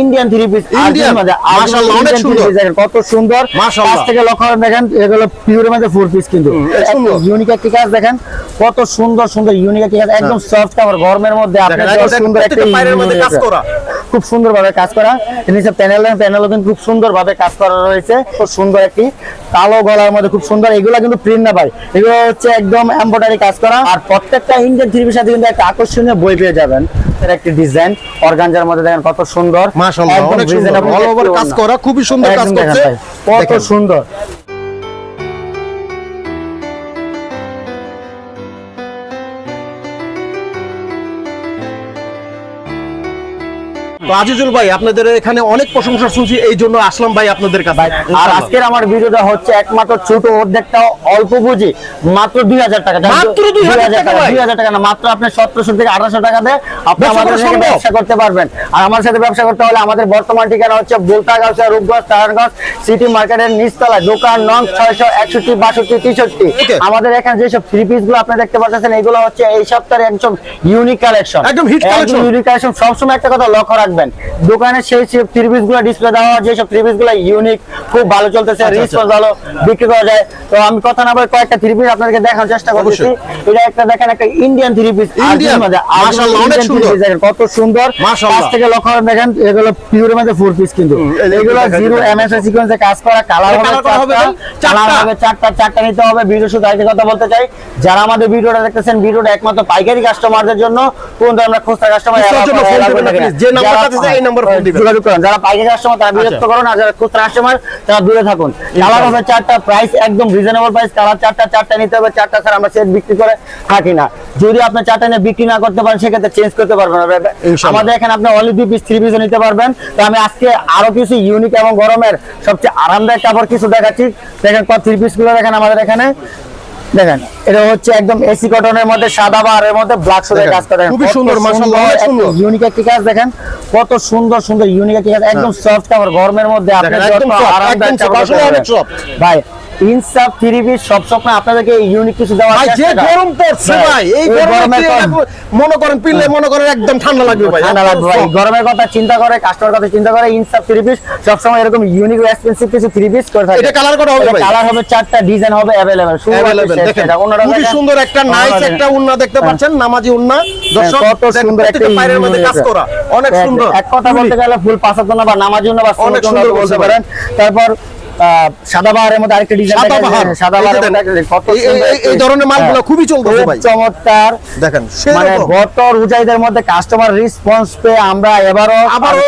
Indian three piece মাশাআল্লাহ অনেক সুন্দর কত সুন্দর মাশাআল্লাহ কাছ থেকে লক্ষ্য দেখেন এগুলো পিওরের মধ্যে ফোর পিস কিন্তু ইউনিক একটি কাজ দেখেন কত সুন্দর সুন্দর ইউনিক একটি কাজ একদম সফট কাভার গরমের মধ্যে আপনি সুন্দর একটা পায়ের মধ্যে কাজ করা খুব সুন্দরভাবে কাজ করা নিচে প্যানেলও কিন্তু খুব সুন্দরভাবে কাজ করা রয়েছে খুব সুন্দর একটি কালো গলার মধ্যে খুব সুন্দর এগুলা কিন্তু প্রিন্ট না ভাই এগুলো হচ্ছে একদম এমব্রয়ডারি কাজ করা আর প্রত্যেকটা ইন্ডিয়ান থ্রি পিসের সাথে কিন্তু একটা আকর্ষণীয় বই পেয়ে যাবেন একটি ডিজাইন অর্গানজার মধ্যে দেখেন কত সুন্দর মাশাআল্লাহ অনেক সুন্দর অল ওভার কাজ করা খুবই সুন্দর কাজ করছে কত সুন্দর তো আজিজুল ভাই আপনাদের এখানে অনেক প্রশংসা শুনছি এই জন্য আসলাম ভাই আপনাদের কাছে আর আজকের আমার ভিডিওটা হচ্ছে একমাত্র ছোট অর্ধেকটা অল্প বুঝি মাত্র 2000 টাকা মাত্র 2000 টাকা 2000 টাকা না মাত্র আপনি 1700 থেকে 1800 টাকা দিয়ে আপনি আমাদের সাথে ব্যবসা করতে পারবেন আর আমার সাথে ব্যবসা করতে হলে আমাদের বর্তমান ঠিকানা হচ্ছে বোলতাগাঁও রূপগঞ্জ তারাগঞ্জ সিটি মার্কেটের নিচতলা দোকান নং 661 62 63 আমাদের এখানে যে সব থ্রি পিস গুলো আপনি দেখতে পাচ্ছেন এগুলো হচ্ছে এই সপ্তাহের একদম ইউনিক কালেকশন একদম হিট কালেকশন ইউনিক কালেকশন সব সময় একটা কথা লক্ষ্য রাখবেন দোকানে সেই থ্রি পিস গুলো ডিসপ্লে দেওয়া যে সব থ্রি পিস গুলো ইউনিক খুব ভালো চলতেছে রেসপন্স ভালো বিক্রি করা যায় তো আমি কথা না বলে কয়েকটা থ্রি পিস আপনাদেরকে দেখানোর চেষ্টা করছি এটা একটা দেখেন একটা ইন্ডিয়ান থ্রি পিস ইন্ডিয়ান মাশাআল্লাহ অনেক সুন্দর কত সুন্দর কাছ থেকে লক্ষ্য দেখেন এগুলো পিওরের মধ্যে ফোর পিস কিন্তু এগুলো জিরো এমএস সিকোয়েন্সে কাজ করা কালার হবে চারটা নিতে হবে ভিডিও শুধু আগে কথা বলতে চাই যারা আমাদের ভিডিওটা দেখতেছেন ভিডিওটা একমাত্র পাইকারি কাস্টমারদের জন্য কোন আমরা খুচরা কাস্টমার যে নাম্বারটা দিয়েছে এই নাম্বার ফোন দিবেন যোগাযোগ করুন যারা পাইকারি কাস্টমার তারা বিরক্ত করুন আর যারা খুচরা কাস্টমার তারা দূরে থাকুন কালার হবে চারটা প্রাইস একদম রিজনেবল প্রাইস কালার চারটা নিতে হবে চারটা স্যার আমরা সেট বিক্রি করে থাকি না যদি আপনি চারটা নিয়ে বিক্রি না করতে পারেন সেক্ষেত্রে চেঞ্জ করতে পারবেন আমাদের এখানে আপনি অনলি 2 পিস 3 পিস নিতে পারবেন তো আমি আজকে আরো কিছু ইউনিক এবং গরমের সবচেয়ে আরামদায়ক কাপড় কিছু দেখাচ্ছি দেখেন কত 3 পিস গুলো দেখেন আমাদের এখানে দেখেন এটা হচ্ছে একদম এসি কটনের মধ্যে সাদা বারের মধ্যে ব্ল্যাক সুতার কাজ করা খুবই সুন্দর মাশাআল্লাহ অনেক সুন্দর ইউনিক একটি কাজ দেখেন কত সুন্দর সুন্দর ইউনিক একটি কাজ একদম সফট কাপড় গরমের মধ্যে আপনি যত আরামদায়ক কাপড় ভাই ইনসাফ থ্রি পিস সব সময় আপনাদেরকে ইউনিক কিছু দেওয়া ভাই যে গরম পড়ছে ভাই এই গরমে মনে করেন পিনলে মনে করেন একদম ঠান্ডা লাগবে ভাই ঠান্ডা লাগবে ভাই গরমের কথা চিন্তা করে কাস্টমার কথা চিন্তা করে ইনসাফ থ্রি পিস সব সময় এরকম ইউনিক ও এক্সপেন্সিভ কিছু থ্রি পিস করে থাকে এটা কালার করা হবে ভাই কালার হবে চারটা ডিজাইন হবে अवेलेबल দেখেন খুবই সুন্দর একটা নাইস একটা উন্না দেখতে পাচ্ছেন নামাজি উন্না দর্শক কত সুন্দর একটা পায়ের মধ্যে কাজ করা অনেক সুন্দর এক কথা বলতে গেলে ফুল পাঁচাত না বা নামাজি উন্না বা অনেক সুন্দর বলতে পারেন তারপর সাদা বাহারের মধ্যে আরেকটা ডিজাইন সাদা বাহারের মধ্যে কত এই ধরনের মালগুলো খুবই চলতেছে ভাই চমৎকার দেখেন মানে গত রোজাইদের মধ্যে কাস্টমার রেসপন্স পেয়ে আমরা এবারও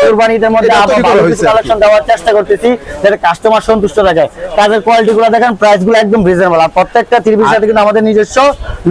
কুরবানিদের মধ্যে আবার ভালো কালেকশন দেওয়ার চেষ্টা করতেছি যাতে কাস্টমার সন্তুষ্ট থাকে কাজের কোয়ালিটিগুলো দেখেন প্রাইসগুলো একদম রিজনেবল আর প্রত্যেকটা থ্রি পিসের সাথে কিন্তু আমাদের নিজস্ব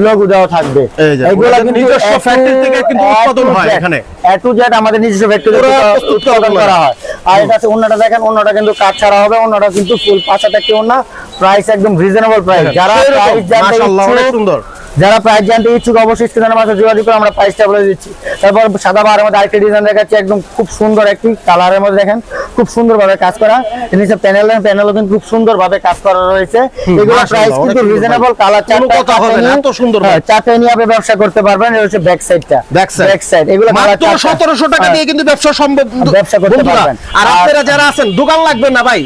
লোগো দেওয়া থাকবে এগুলো কিন্তু নিজস্ব ফ্যাক্টরি থেকে কিন্তু উৎপাদন হয় এখানে এ টু জেড আমাদের নিজস্ব ফ্যাক্টরি থেকে উৎপাদন করা হয় আর এটা আছে অন্যটা দেখেন অন্যটা কিন্তু কাজ ছাড়া হবে অন্যটা কিন্তু ফুল পাঁচাতে একটি ওন্না প্রাইস একদম রিজনেবল প্রাইস যারা প্রাইস জানতে মাশাআল্লাহ অনেক সুন্দর যারা প্রাইস জানতে ইচ্ছুক অবশ্যই স্ক্রিনের মাঝে যোগাযোগ করে আমরা প্রাইসটা বলে দিচ্ছি তারপর সাদা বাহারের মধ্যে আরেকটা ডিজাইন দেখাচ্ছি একদম খুব সুন্দর একটি কালারের মধ্যে দেখেন খুব সুন্দরভাবে কাজ করা নিচে প্যানেলও কিন্তু খুব সুন্দরভাবে কাজ করা রয়েছে এগুলো প্রাইস কিন্তু রিজনেবল কালার চারটা হবে না এত সুন্দর চারটা নিয়ে আপনি ব্যবসা করতে পারবেন এটা হচ্ছে ব্যাক সাইডটা ব্যাক সাইড এগুলো মাত্র 1700 টাকা দিয়ে কিন্তু ব্যবসা সম্ভব ব্যবসা করতে পারবেন আর আপনারা যারা আছেন দোকান লাগবে না ভাই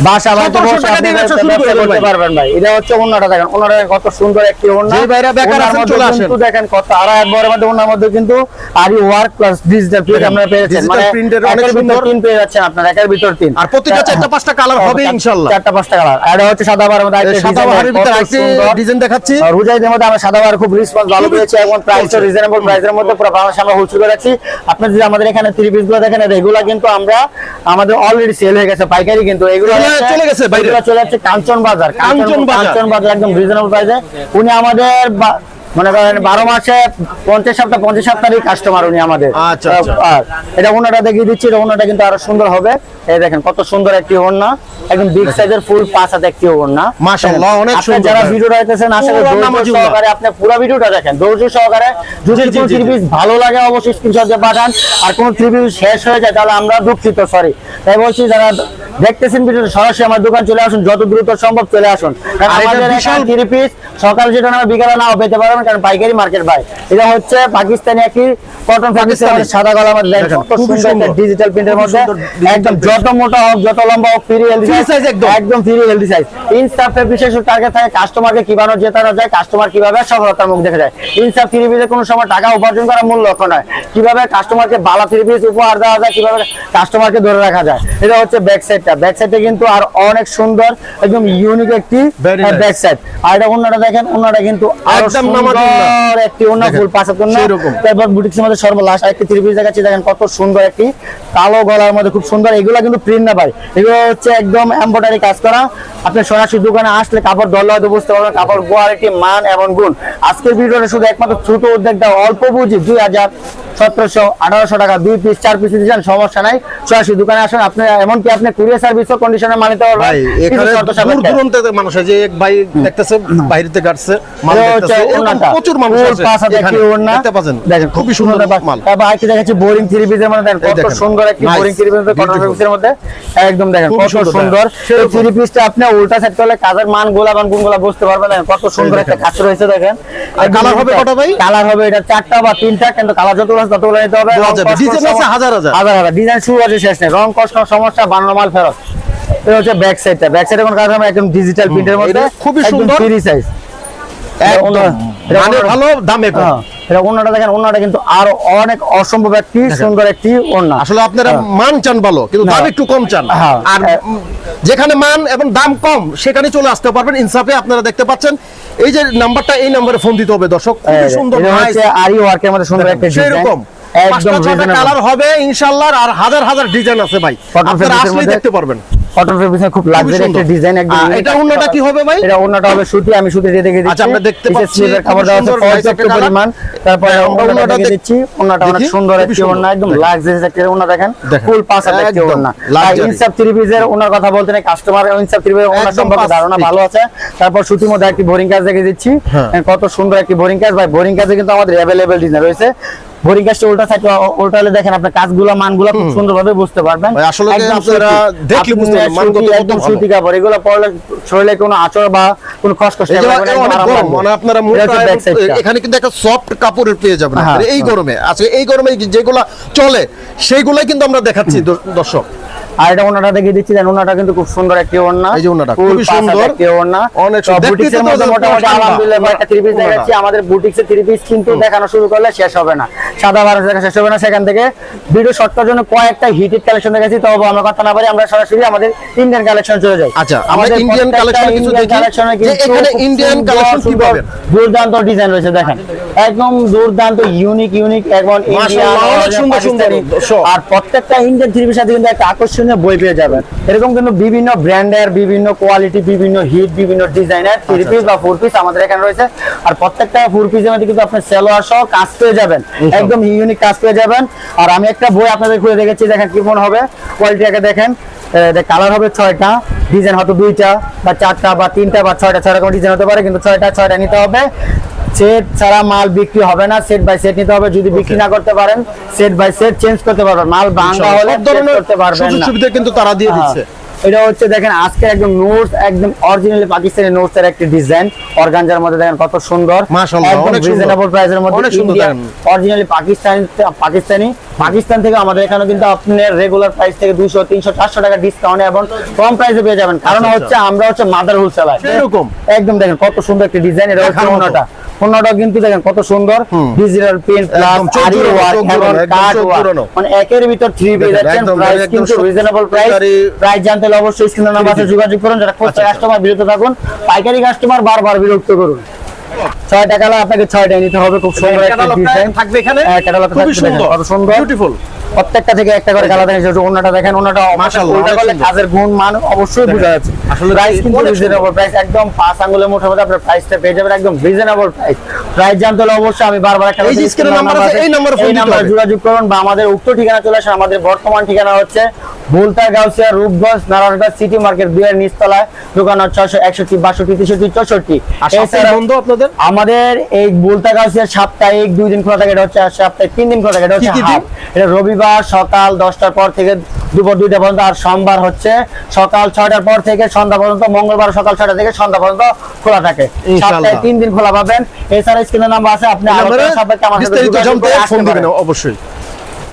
বাসা বাড়িতে বসে আপনি ব্যবসা করতে পারবেন ভাই এটা হচ্ছে ওন্নাটা দেখেন ওন্নাটা কত সুন্দর একটি ওন্না ভাইরা বেকার আছেন চলে আসেন কিন্তু দেখেন কত আর একবারের মধ্যে ওনার মধ্যে কিন্তু আরি ওয়ার্ক প্লাস ডিজিটাল প্রিন্ট আপনারা পেয়েছেন মানে প্রিন্টের অনেক সুন্দর তিন পেয়ে যাচ্ছেন আপনারা একের ভিতর তিন আর প্রত্যেকটা চারটা পাঁচটা কালার হবে ইনশাআল্লাহ চারটা পাঁচটা কালার আর হচ্ছে সাদা বারের মধ্যে একটা সাদা বারের ভিতর একটা ডিজাইন দেখাচ্ছি আর রোজাইদের মধ্যে আমরা সাদা বার খুব রেসপন্স ভালো পেয়েছি এবং প্রাইসও রিজনেবল প্রাইসের মধ্যে পুরো বাংলাদেশে আমরা হোলসেল করে রাখছি আপনারা যদি আমাদের এখানে থ্রি পিস গুলো দেখেন এগুলা কিন্তু আমরা আমাদের অলরেডি সেল হয়ে গেছে পাইকারি কিন্তু এগুলো চলে গেছে বাইরে চলে যাচ্ছে কাঞ্চন বাজার একদম রিজনেবল প্রাইসে উনি আমাদের মনে করেন 12 মাসে 50 সপ্তাহের কাস্টমার উনি আমাদের আচ্ছা আর এটা ওন্নাটা দেখিয়ে দিচ্ছি এটা ওন্নাটা কিন্তু আরো সুন্দর হবে এই দেখেন কত সুন্দর একটি ওন্না একদম বিগ সাইজের ফুল পাঁচ হাতে একটি ওন্না মাশাআল্লাহ অনেক সুন্দর যারা ভিডিও দেখতেছেন আশা করি ধৈর্য সহকারে আপনি পুরো ভিডিওটা দেখেন ধৈর্য সহকারে যদি কোনো থ্রি পিস ভালো লাগে অবশ্যই স্ক্রিনশট দিয়ে পাঠান আর কোন থ্রি পিস শেষ হয়ে যায় তাহলে আমরা দুঃখিত সরি তাই বলছি যারা দেখতেছেন ভিডিওটা সরাসরি আমার দোকান চলে আসুন যত দ্রুত সম্ভব চলে আসুন কারণ আমাদের এখানে থ্রি পিস সকাল যেটা না বিকালে নাও পেতে পারবেন, কারণ পাইকারি মার্কেট ভাই। এটা হচ্ছে পাকিস্তানি একটি কটন ফ্যাব্রিক্স সাদা গলার মধ্যে দেখেন কত সুন্দর ডিজিটাল প্রিন্টের মধ্যে, একদম যত মোটা হোক যত লম্বা হোক ফ্রি হেলদি সাইজ, একদম ফ্রি হেলদি সাইজ। ইনসাফ ফ্যাব্রিক্সের টার্গেট থাকে কাস্টমারকে কিভাবে জেতানো যায়, কাস্টমার কিভাবে সফলতার মুখ দেখা যায়। ইনসাফ থ্রি পিসে কোনো সময় টাকা উপার্জন করার মূল লক্ষ্য নয়, কিভাবে কাস্টমারকে ভালো থ্রি পিস উপহার দেওয়া যায়, কিভাবে কাস্টমারকে ধরে রাখা যায়। এটা হচ্ছে ব্যাক সাইডটা, ব্যাক সাইডে কিন্তু আর অনেক সুন্দর একদম ইউনিক একটি ব্যাক সাইড। আর এটা ওন্নাটা দেখেন, ওন্নাটা কিন্তু আরো সুন্দর একটি ওন্না ফুল পাঁচাত ওন্না। তারপর বুটিক্সের মধ্যে সর্বলাস্ট আরেকটি থ্রি পিস দেখাচ্ছি, দেখেন কত সুন্দর একটি কালো গলার মধ্যে খুব সুন্দর। এগুলা কিন্তু প্রিন্ট না ভাই, এগুলো হচ্ছে একদম এমব্রয়ডারি কাজ করা। আপনি সরাসরি দোকানে আসলে কাপড় ধরলে হয়তো বুঝতে পারবেন কাপড় কোয়ালিটি, মান এবং গুণ। আজকের ভিডিওটা শুধু একমাত্র ছোট উদ্যোগটা অল্প বুঝি 2000, 1700, 1800 টাকা 2 পিস 4 পিস দিচ্ছেন, সমস্যা নাই। সরাসরি দোকানে আসেন, আপনি এমনকি আপনি কুরিয়ার সার্ভিসও কন্ডিশনে মানিতে পারবেন ভাই। এখানে দূর দূরান্তের মানুষ আছে, এক ভাই দেখতেছে বাইরে থেকে আসছে, মাল দেখতেছে, এরকম প্রচুর মানুষ আছে এখানে দেখতে পাচ্ছেন। দেখেন খুবই সুন্দর মাল। তারপর আরেকটি দেখাচ্ছি বোরিং থ্রি পিসের মধ্যে, দেখেন কত সুন্দর একটি বোরিং থ্রি পিসের কটন ফ্যাব্রিক্সের মধ্যে, একদম দেখেন কত সুন্দর। এই থ্রি পিসটা আপনি উল্টা সেট করলে কাজের মান গুলা এবং গুণগুলা বুঝতে পারবেন। দেখেন কত সুন্দর একটা কাজ রয়েছে দেখেন। আর কালার হবে কত ভাই? কালার হবে এটা 4টা বা 3টা, কিন্তু কালার যতগুলো আছে ততগুলো নিতে হবে। ডিজাইন আছে হাজার হাজার ডিজাইন শুরু আছে শেষ নেই, রং কষ্ট সমস্যা, বানানো মাল ফেরত। এটা হচ্ছে ব্যাক সাইডটা, ব্যাক সাইডে কোন কাজ হবে একদম ডিজিটাল প্রিন্টের মধ্যে, খুবই সুন্দর ফ্রি সাইজ, একদম মানে ভালো দামে কম। এটা ওন্নাটা দেখেন, ওন্নাটা কিন্তু আরো অনেক অসম্ভব একটি সুন্দর একটি ওন্না। আসলে আপনারা মান চান ভালো, কিন্তু দাম একটু কম চান। আর যেখানে মান এবং দাম কম সেখানে চলে আসতে পারবেন ইনসাফে। আপনারা দেখতে পাচ্ছেন এই যে নাম্বারটা, এই নম্বরে ফোন দিতে হবে দর্শক। খুবই সুন্দর, এটা হচ্ছে আরি ওয়ার্কের মধ্যে সুন্দর একটা ডিজাইন, সেরকম একদম কালার হবে ইনশাআল্লাহ, আর হাজার হাজার ডিজাইন আছে ভাই, আপনারা আসলেই দেখতে পারবেন। কটন ফেব্রিক্সে খুব লাক্সারি একটা ডিজাইন একদম। এটা ওন্নাটা কি হবে ভাই? এটা ওন্নাটা হবে সুতি, আমি সুতি দিয়ে দেখে দিচ্ছি। আচ্ছা, আমরা দেখতে পাচ্ছি খাবার দেওয়া আছে পর্যাপ্ত পরিমাণ। তারপরে ওন্নাটা দেখে দিচ্ছি, ওন্নাটা অনেক সুন্দর একটি ওন্না, একদম লাক্সারি একটা ওন্না দেখেন, ফুল পাঁচ হাত একটি ওন্না। আর ইনসাফ থ্রি পিসের ওন্নার কথা বলতে নেই, কাস্টমার ইনসাফ থ্রি পিসের ওন্না সম্পর্কে ধারণা ভালো আছে। তারপর সুতির মধ্যে একটি বোরিং কাজ দেখে দিচ্ছি, কত সুন্দর একটি বোরিং কাজ ভাই। বোরিং কাজে কিন্তু আমাদের अवेलेबल ডিজাইন রয়েছে। বোরিং কাজটা উল্টা সাইড উল্টা হলে দেখেন আপনি কাজগুলো মানগুলো খুব সুন্দরভাবে বুঝতে পারবেন। আসলে আপনারা দেখলে বুঝতে পারবেন মান কত একদম সুতি কাপড়, এগুলো পরলে শরীরে কোনো আঁচড় বা কোনো খসখস মানে আপনারা এখানে কিন্তু একটা সফট কাপড়ের পেয়ে যাবেন এই গরমে। আজকে এই গরমে যেগুলো চলে সেইগুলাই কিন্তু আমরা দেখাচ্ছি দর্শক। আর এটা ওন্নাটা দেখিয়ে দিচ্ছি, দেন ওন্নাটা কিন্তু খুব সুন্দর একটি ওন্না, এই যে ওন্নাটা খুবই সুন্দর একটি ওন্না, অনেক বুটিক্সের মধ্যে মোটামুটি আলহামদুলিল্লাহ একটা থ্রি পিস দেখাচ্ছি। আমাদের বুটিক্সের থ্রি পিস কিন্তু দেখানো শুরু করলে শেষ হবে না, সাদা বারো দেখা শেষ হবে না। সেখান থেকে ভিডিও শর্ট করার জন্য কয়েকটা হিটেড কালেকশন দেখাচ্ছি। তবে আমরা কথা না পারি, আমরা সরাসরি আমাদের ইন্ডিয়ান কালেকশন চলে যাই। আচ্ছা, আমাদের ইন্ডিয়ান কালেকশন কিছু দেখি, যে এখানে ইন্ডিয়ান কালেকশন কি পাবেন। দুর্দান্ত ডিজাইন রয়েছে দেখেন, একদম দুর্দান্ত ইউনিক এবং ইন্ডিয়ান অনেক সুন্দর সুন্দর। আর প্রত্যেকটা ইন্ডিয়ান থ্রি পিসের সাথে কিন্তু একটা আকর্ষণীয় বই পেয়ে যাবেন। এরকম কিন্তু বিভিন্ন ব্র্যান্ডের, বিভিন্ন কোয়ালিটি, বিভিন্ন হিট, বিভিন্ন ডিজাইনের থ্রি পিস বা ফোর পিস আমাদের এখানে রয়েছে। আর প্রত্যেকটা ফোর পিসের মধ্যে কিন্তু আপনি সালোয়ার সহ কাজ পেয়ে যাবেন, একদম ইউনিক কাজ পেয়ে যাবেন। আর আমি একটা বই আপনাদের খুলে দেখেছি, দেখেন কি মনে হবে কোয়ালিটিটাকে দেখেন। কালার হবে 6টা, ডিজাইন হয়তো 2টা বা 4টা বা 3টা বা 6টা, 6 রকম ডিজাইন হতে পারে, কিন্তু 6টা নিতে হবে। সেট ছাড়া মাল বিক্রি হবে না, সেট বাই সেট নিতে হবে। যদি বিক্রি না করতে পারেন সেট বাই সেট চেঞ্জ করতে পারবেন, মাল ভাঙা হলে করতে পারবেন না, সুবিধা কিন্তু তারা দিয়ে দিচ্ছে। এটা হচ্ছে দেখেন আজকে একদম নোটস, একদম অরিজিনালি পাকিস্তানি নোটস এর একটা ডিজাইন, অর্গানজার মধ্যে দেখেন কত সুন্দর, মাশাআল্লাহ অনেক রিজনেবল প্রাইসের মধ্যে অরিজিনালি পাকিস্তান থেকে আমাদের এখানে কিন্তু আপনার রেগুলার প্রাইস থেকে 200, 300, 400 টাকা ডিসকাউন্ট এবং কম প্রাইসে পেয়ে যাবেন। কারণ হচ্ছে আমরা হচ্ছে মাদার হোলসেলার, এরকম একদম দেখেন কত সুন্দর একটা ডিজাইন। এটা হচ্ছে ওন্নাটা কিন্তু দেখেন কত সুন্দর, ডিজিটাল প্রিন্ট প্লাস আরি ওয়ার্ক এবং কাট ওয়ার্ক, মানে একের ভিতর 3 পেয়ে যাচ্ছেন। প্রাইস কিন্তু রিজনেবল প্রাইস জানতে হলে অবশ্যই স্ক্রিনের নাম্বারে যোগাযোগ করুন। যারা খুচরা কাস্টমার বিরত থাকুন, পাইকারি কাস্টমার বারবার বিরক্ত করুন। 6 টাকা আপনাকে 6টাই নিতে হবে। খুব সুন্দর একটা ডিজাইন থাকবে এখানে, ক্যাটালগ থাকবে, কত সুন্দর বিউটিফুল। প্রত্যেকটা থেকে একটা করে কালার দেখেন। ওন্নাটা দেখেন, ওন্নাটা মাশাআল্লাহ কাজের গুণ মান অবশ্যই বোঝা যাচ্ছে। আসলে প্রাইস কিন্তু রিজনেবল প্রাইস, একদম 5 আঙ্গুলের মুঠোর মধ্যে আপনার প্রাইসটা পেয়ে যাবেন, একদম রিজনেবল প্রাইস। প্রাইস জানতে হলে অবশ্যই আমি বারবার একটা এই স্ক্রিনের নাম্বার আছে, এই নম্বরে ফোন দিতে হবে, যোগাযোগ করুন বা আমাদের উক্ত ঠিকানা চলে আসুন। আমাদের বর্তমান ঠিকানা হচ্ছে ভুলতা গাউসিয়া রূপগঞ্জ নারায়ণগঞ্জ সিটি মার্কেট 2 এর নিচতলায়, দোকান 661 62 63 আর 64। সপ্তাহে বন্ধ আপনাদের? আমাদের এই ভুলতা গাউসিয়া সাপ্তাহিক 2 দিন খোলা থাকে, এটা হচ্ছে সপ্তাহে 3 দিন খোলা থাকে, এটা হচ্ছে কি কি দিন? হাফ। এটা রবিবার সকাল 10টার পর থেকে দুপুর 2টা পর্যন্ত, আর সোমবার হচ্ছে সকাল 6টার পর থেকে সন্ধ্যা পর্যন্ত, মঙ্গলবার সকাল 6টা থেকে সন্ধ্যা পর্যন্ত খোলা থাকে। ইনশাআল্লাহ। সপ্তাহে 3 দিন খোলা পাবেন। এছাড়া স্ক্রিনে নাম্বার আছে, আপনি আরো নাম্বারে সাথে আমার সাথে বিস্তারিত যোগাযোগ জানতে করে ফোন আসতে দিবেন পারেন। অবশ্যই।